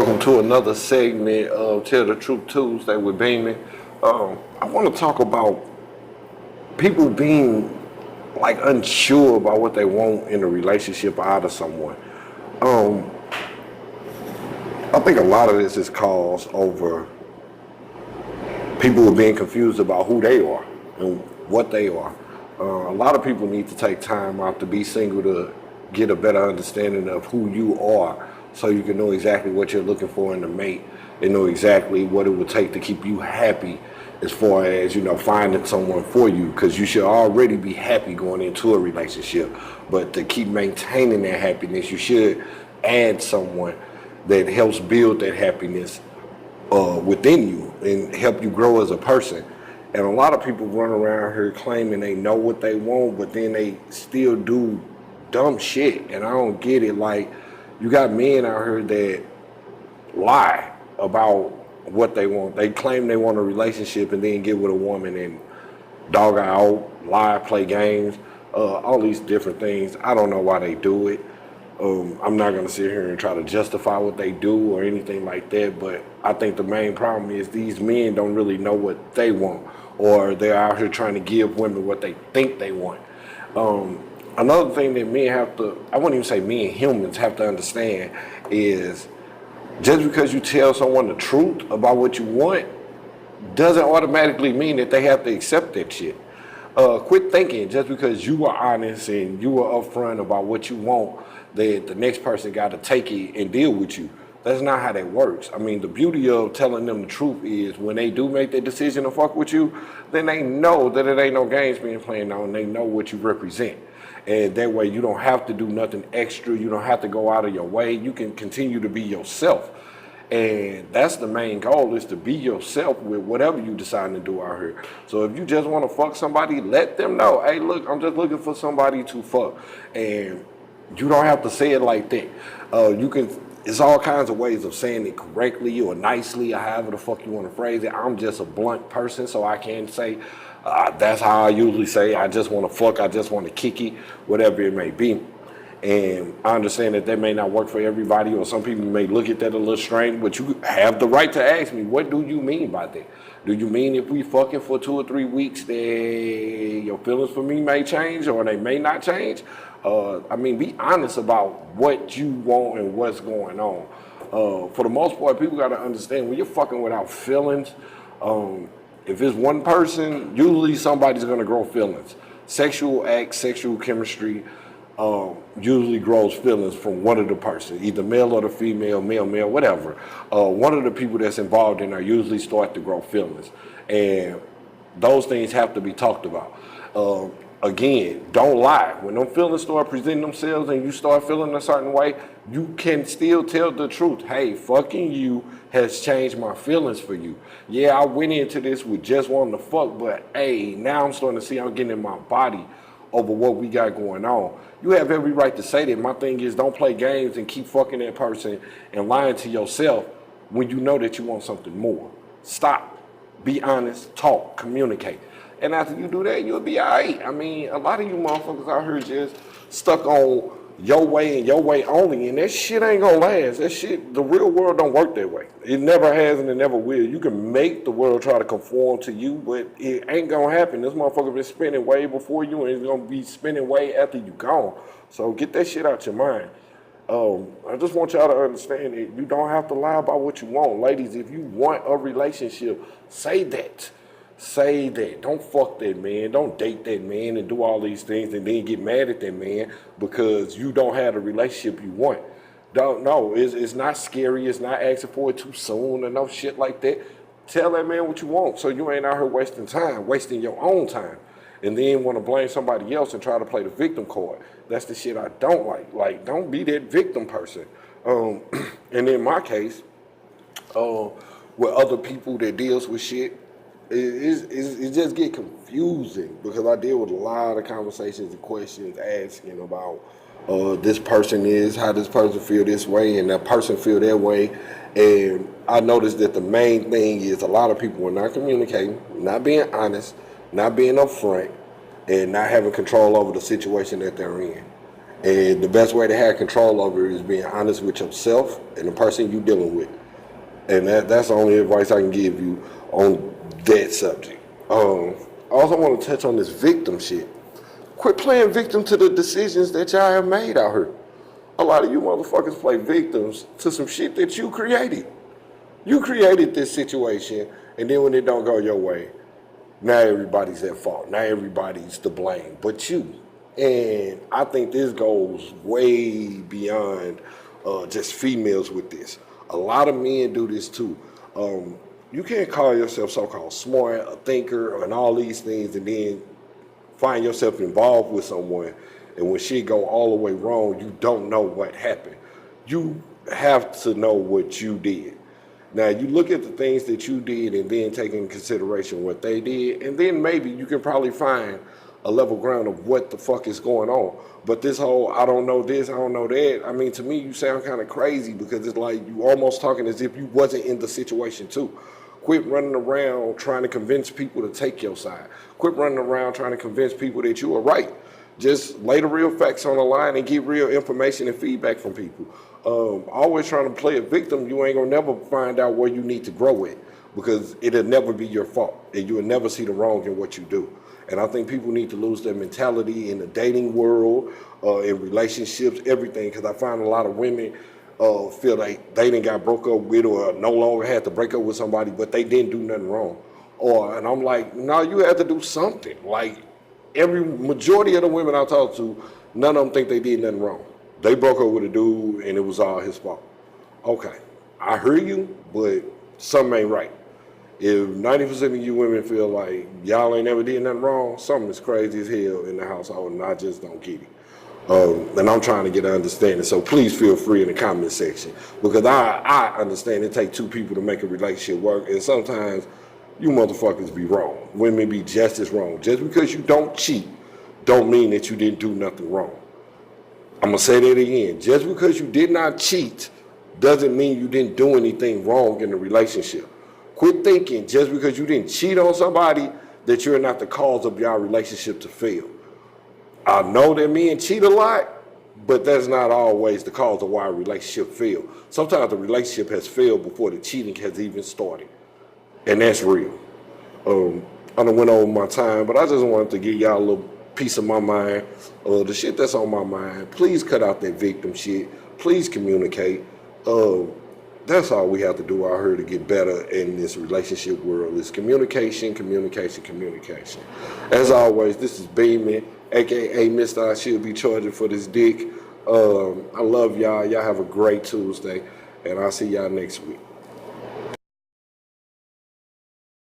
welcome to another segment of Tell the Truth Tuesday with Beeman. I want to talk about people being like unsure about what they want in a relationship out of someone. I think a lot of this is caused over people being confused about who they are and what they are. A lot of people need to take time out to be single to get a better understanding of who you are, so you can know exactly what you're looking for in a mate and know exactly what it would take to keep you happy as far as, finding someone for you, because you should already be happy going into a relationship. But to keep maintaining that happiness, you should add someone that helps build that happiness within you and help you grow as a person. And a lot of people run around here claiming they know what they want, but then they still do dumb shit. And I don't get it. Like, you got men out here that lie about what they want. They claim they want a relationship and then get with a woman and dog her out, lie, play games, all these different things. I don't know why they do it. I'm not going to sit here and try to justify what they do or anything like that, but I think the main problem is these men don't really know what they want, or they're out here trying to give women what they think they want. Another thing that men have to, I wouldn't even say men, humans have to understand is just because you tell someone the truth about what you want doesn't automatically mean that they have to accept that shit. Quit thinking just because you are honest and you are upfront about what you want that the next person got to take it and deal with you. That's not how that works. I mean, the beauty of telling them the truth is when they do make their decision to fuck with you, then they know that it ain't no games being played on. They know what you represent. And that way you don't have to do nothing extra. You don't have to go out of your way. You can continue to be yourself. And that's the main goal, is to be yourself with whatever you decide to do out here. So if you just want to fuck somebody, let them know, hey, look, I'm just looking for somebody to fuck. And you don't have to say it like that. It's all kinds of ways of saying it correctly or nicely or however the fuck you want to phrase it. I'm just a blunt person, so I can't say, that's how I usually say, I just want to fuck, I just want to kick it, whatever it may be. And I understand that may not work for everybody, or some people may look at that a little strange, but you have the right to ask me, what do you mean by that? Do you mean if we fucking for 2 or 3 weeks that your feelings for me may change or they may not change? Be honest about what you want and what's going on. For the most part, people got to understand when you're fucking without feelings, if it's one person, usually somebody's going to grow feelings. Sexual acts, sexual chemistry, usually grows feelings from one of the person, either male or the female, male, whatever. One of the people that's involved in there usually start to grow feelings. And those things have to be talked about. Again, don't lie. When them feelings start presenting themselves and you start feeling a certain way, you can still tell the truth. Hey, fucking you has changed my feelings for you. Yeah, I went into this with just wanting to fuck, but hey, now I'm starting to see I'm getting in my body over what we got going on. You have every right to say that. My thing is, don't play games and keep fucking that person and lying to yourself when you know that you want something more. Stop. Be honest. Talk. Communicate. And after you do that, you'll be all right. I mean, a lot of you motherfuckers out here just stuck on your way and your way only, and that shit ain't gonna last. That shit, the real world don't work that way. It never has and it never will. You can make the world try to conform to you, but it ain't gonna happen. This motherfucker been spinning way before you, and it's gonna be spinning way after you gone. So get that shit out your mind. I just want y'all to understand that you don't have to lie about what you want. Ladies, if you want a relationship, say that. Say that. Don't fuck that man. Don't date that man and do all these things and then get mad at that man because you don't have the relationship you want. Don't know. It's not scary. It's not asking for it too soon or no shit like that. Tell that man what you want so you ain't out here wasting time, wasting your own time, and then want to blame somebody else and try to play the victim card. That's the shit I don't like. Like, don't be that victim person. And in my case, with other people that deals with shit, it just get confusing because I deal with a lot of conversations and questions asking about this person is, how this person feel this way and that person feel that way. And I noticed that the main thing is a lot of people are not communicating, not being honest, not being upfront, and not having control over the situation that they're in. And the best way to have control over it is being honest with yourself and the person you're dealing with. And that's the only advice I can give you on that subject. I also want to touch on this victim shit. Quit playing victim to the decisions that y'all have made out here. A lot of you motherfuckers play victims to some shit that you created. You created this situation, and then when it don't go your way, now everybody's at fault. Now everybody's to blame, but you. And I think this goes way beyond just females with this. A lot of men do this too. You can't call yourself so-called smart, a thinker, and all these things, and then find yourself involved with someone, and when shit go all the way wrong, you don't know what happened. You have to know what you did. Now, you look at the things that you did and then take into consideration what they did, and then maybe you can probably find a level ground of what the fuck is going on. But this whole, I don't know this, I don't know that, I mean, to me, you sound kind of crazy because it's like you almost talking as if you wasn't in the situation too. Quit running around trying to convince people to take your side. Quit running around trying to convince people that you are right. Just lay the real facts on the line and get real information and feedback from people. Always trying to play a victim, you ain't gonna never find out where you need to grow at, because it'll never be your fault and you'll never see the wrong in what you do. And I think people need to lose their mentality in the dating world, in relationships, everything, because I find a lot of women feel like they didn't got broke up with or no longer had to break up with somebody, but they didn't do nothing wrong. And I'm like, no, you had to do something. Like, every majority of the women I talk to, none of them think they did nothing wrong. They broke up with a dude and it was all his fault. Okay, I hear you, but something ain't right. If 90% of you women feel like y'all ain't never did nothing wrong, something is crazy as hell in the household, and I just don't get it. And I'm trying to get an understanding, so please feel free in the comment section, because I understand it takes two people to make a relationship work, and sometimes you motherfuckers be wrong. Women be just as wrong. Just because you don't cheat don't mean that you didn't do nothing wrong. I'm gonna say that again. Just because you did not cheat doesn't mean you didn't do anything wrong in the relationship. Quit thinking just because you didn't cheat on somebody that you're not the cause of your relationship to fail. I know that men cheat a lot, but that's not always the cause of why a relationship failed. Sometimes the relationship has failed before the cheating has even started. And that's real. I done went over my time, but I just wanted to give y'all a little piece of my mind. The shit that's on my mind, please cut out that victim shit. Please communicate. That's all we have to do out here to get better in this relationship world is communication, communication, communication. As always, this is Beeman, aka Mr. I Should Be Charging for This Dick. I love y'all. Y'all have a great Tuesday, and I'll see y'all next week.